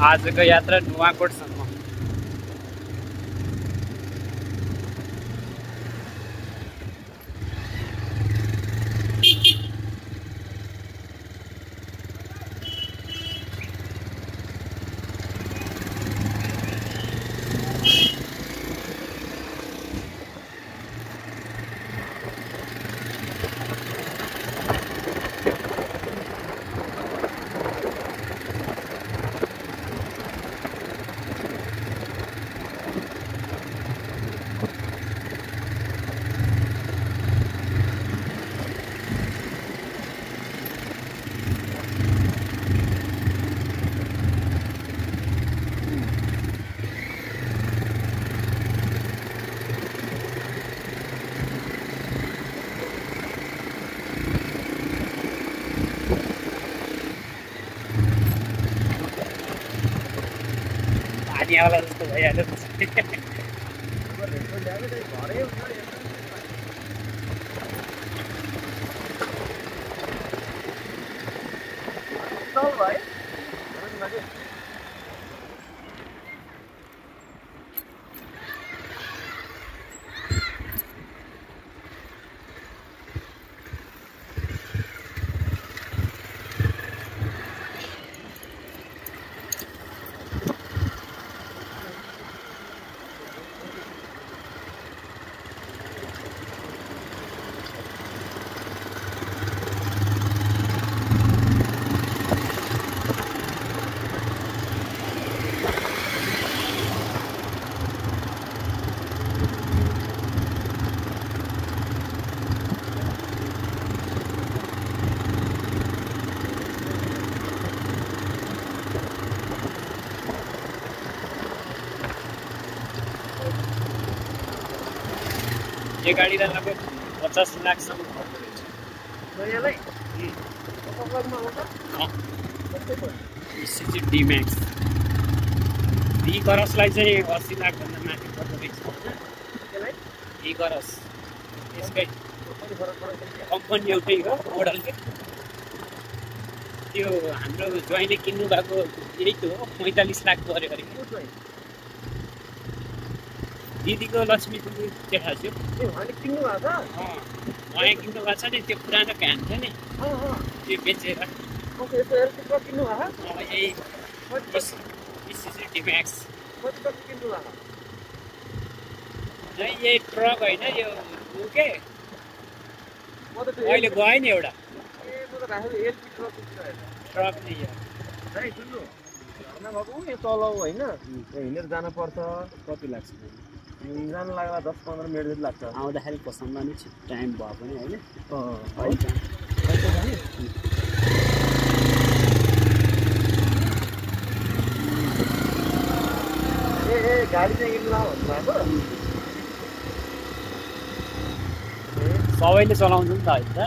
आजको यात्रा नुवाकोटसम्म। पानीवाला जस्तो भइहाल्यो यो गाडीलाई लगभग 50 लाखसम्म पर्दो रहेछ। D-Max V-Crossलाई चाहिँ 80 लाखभन्दा माथि पर्दो रहेछ। V-Cross यसकै कम्पनी एउटै हो, मोडलकै। त्यो हाम्रो ज्वाइँले किन्नु भएको यही त हो, 45 लाख पर्यो अरे। दिदीको लक्ष्मी दिदी जेठा थियो उहाँले किन्नु भएको छ। उहाँ किन्नु भएको छ नि, त्यो पुरानो भ्यान थियो नि, त्यो बेचेर किन्नु भएको। यही D-Max यही ट्रक होइन, यो के अहिले गयो नि एउटा ट्रक नै यो चलाउ होइन, हिँडेर जानुपर्छ। कति लाग्छ? जानु लाग्दा 10-15 मिनट जति लाग्छ। आउँदाखेरि पसन्द नि टाइम भयो पनि होइन। गाडी चाहिँ किन्नु भन्नुभएको? सबैले चलाउँछ नि त होइन त।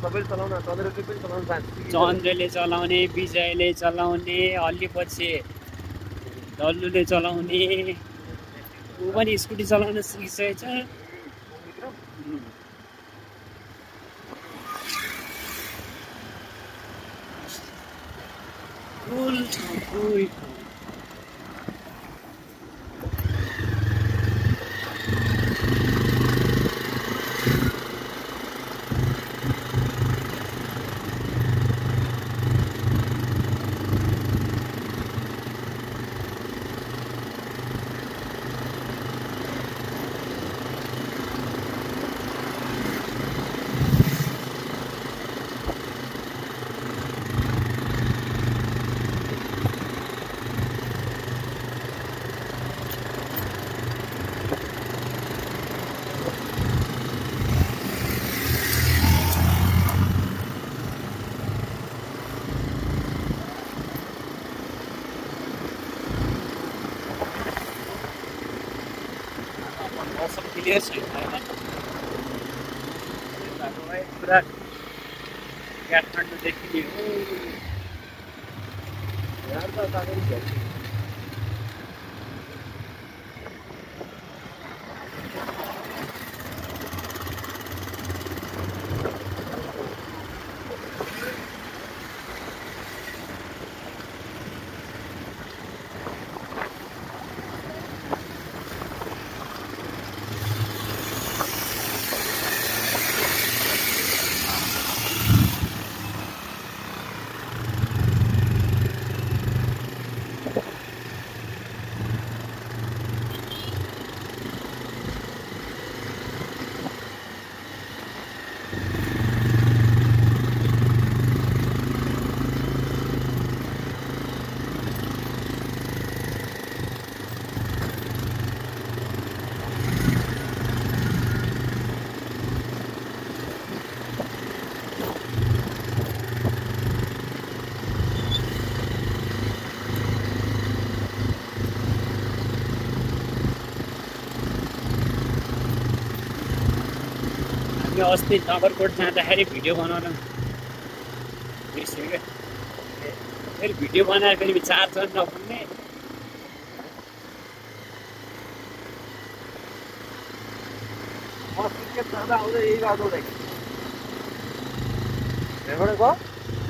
सबैले चलाउन, चन्द्रले पनि चलाउन जान्छ। चन्द्रले चलाउने, विजयले चलाउने, अलि पछि डल्लुले चलाउने, ऊ पनि स्कुटी चलाउन सिकिसकेछ। क्लियर छैन होइन। पुरा काठमाडौँदेखि अस्ति नगरकोट जाँदाखेरि भिडियो बनाउन बिर्स्यो क्या फेरि भिडियो बनाएर फेरि चार्जर नपुग्ने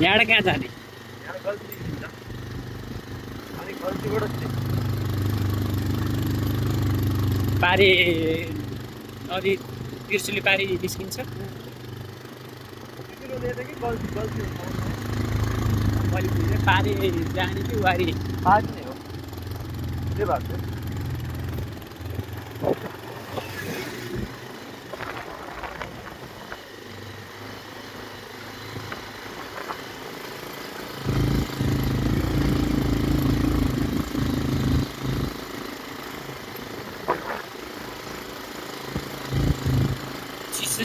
यहाँबाट कहाँ जाने पारी नदी त्रिशुली पारी निस्किन्छ मैले पारी जाने कि वारी पारी नै हो त्यो भएको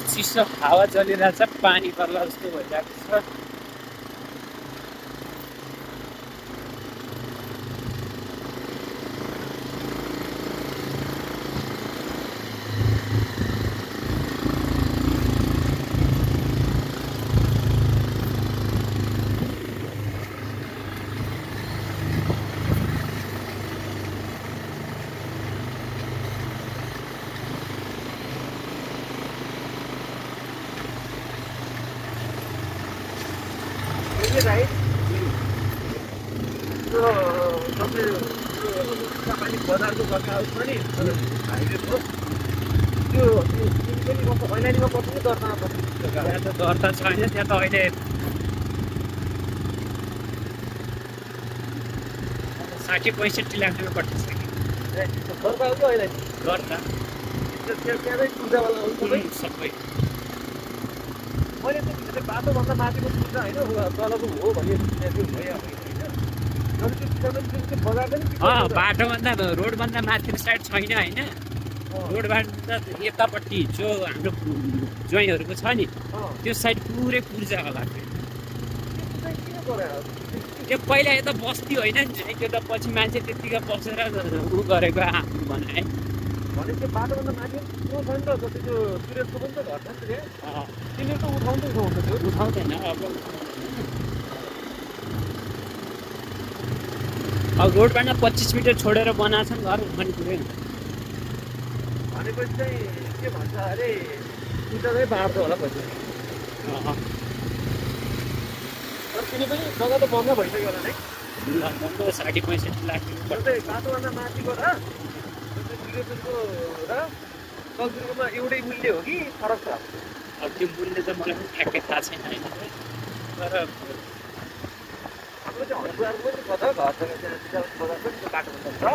चिसो हावा चलिरहेछ पानी पर्ला जस्तो भइरहेको छ राइट तपाईँ बजारको जग्गा छ नि हाइवेको त्यो ऐलानीमा पर्छ कि दर्तामा पर्छ त्यहाँ त दर्ता छैन त्यहाँ त अहिले 60-65 लाख रुपियाँ कटिसक्यो दर्ता हो कि ऐलानी दर्ता त्यहाँ पूजावाला सबै मैले त बाटोभन्दा माथिको पूजा होइन तलको हो भने भयो बाटोभन्दा रोडभन्दा माथिको साइड छैन होइन रोडभन्दा यतापट्टि जो हाम्रो ज्वाइँहरूको छ नि त्यो साइड पुरै पूर्जा होला त्यो पहिला यता बस्ती होइन नि त्यो त पछि मान्छे त्यत्तिकै बसेर उ गरेको आफ्नो बनाए भनेपछि बाटोभन्दा माथि छ नि त जस्तै त्यो सुरेशको पनि त घर छ नि तिनीहरू त उठाउँदैन त्यो उठाउँदैन अब रोडबाट 25 मिटर छोडेर बनाएको छ नि घर उठाउने कुरै भनेपछि चाहिँ के भन्छ अरे पूजा चाहिँ बाँड्छ होला पछि तर तिनी पनि जग्गा त बन्द भइसक्यो होला है 60-65 लाख जस्तै बाटोभन्दा माथिको र त्रिवेणीको र कलजुरकोमा एउटै मूल्य हो कि फरक छ अब त्यो मूल्य त मलाई पनि ठ्याक्कै थाहा छैन होइन तर हाम्रो चाहिँ हरिद्वारको पनि छ त घर त्यहाँ बजार पनि त्यो बाटोमा छ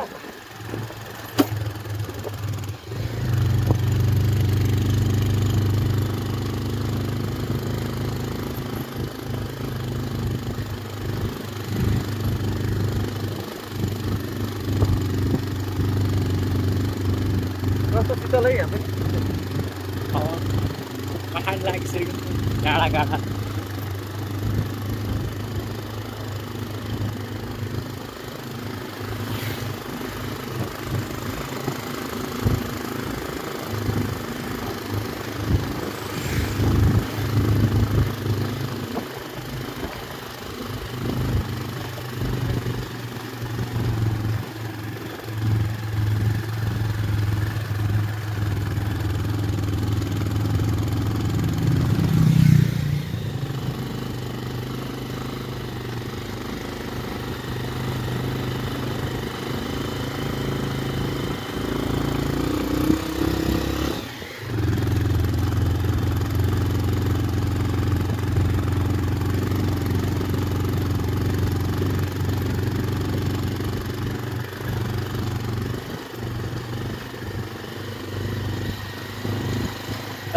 शीतलै हामी पहाड लागिसक्यो गाडा गाडा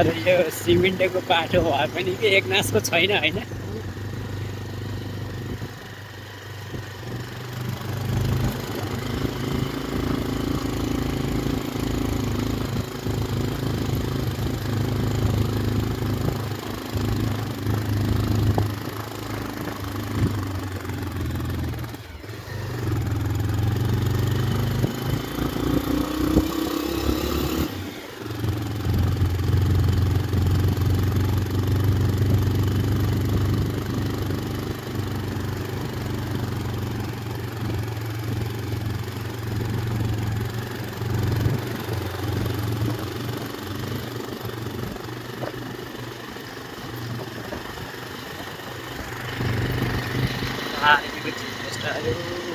तर यो सिमेन्टको बाटो भए पनि के एकनासको छैन होइन। Ah, ini kecil sekali.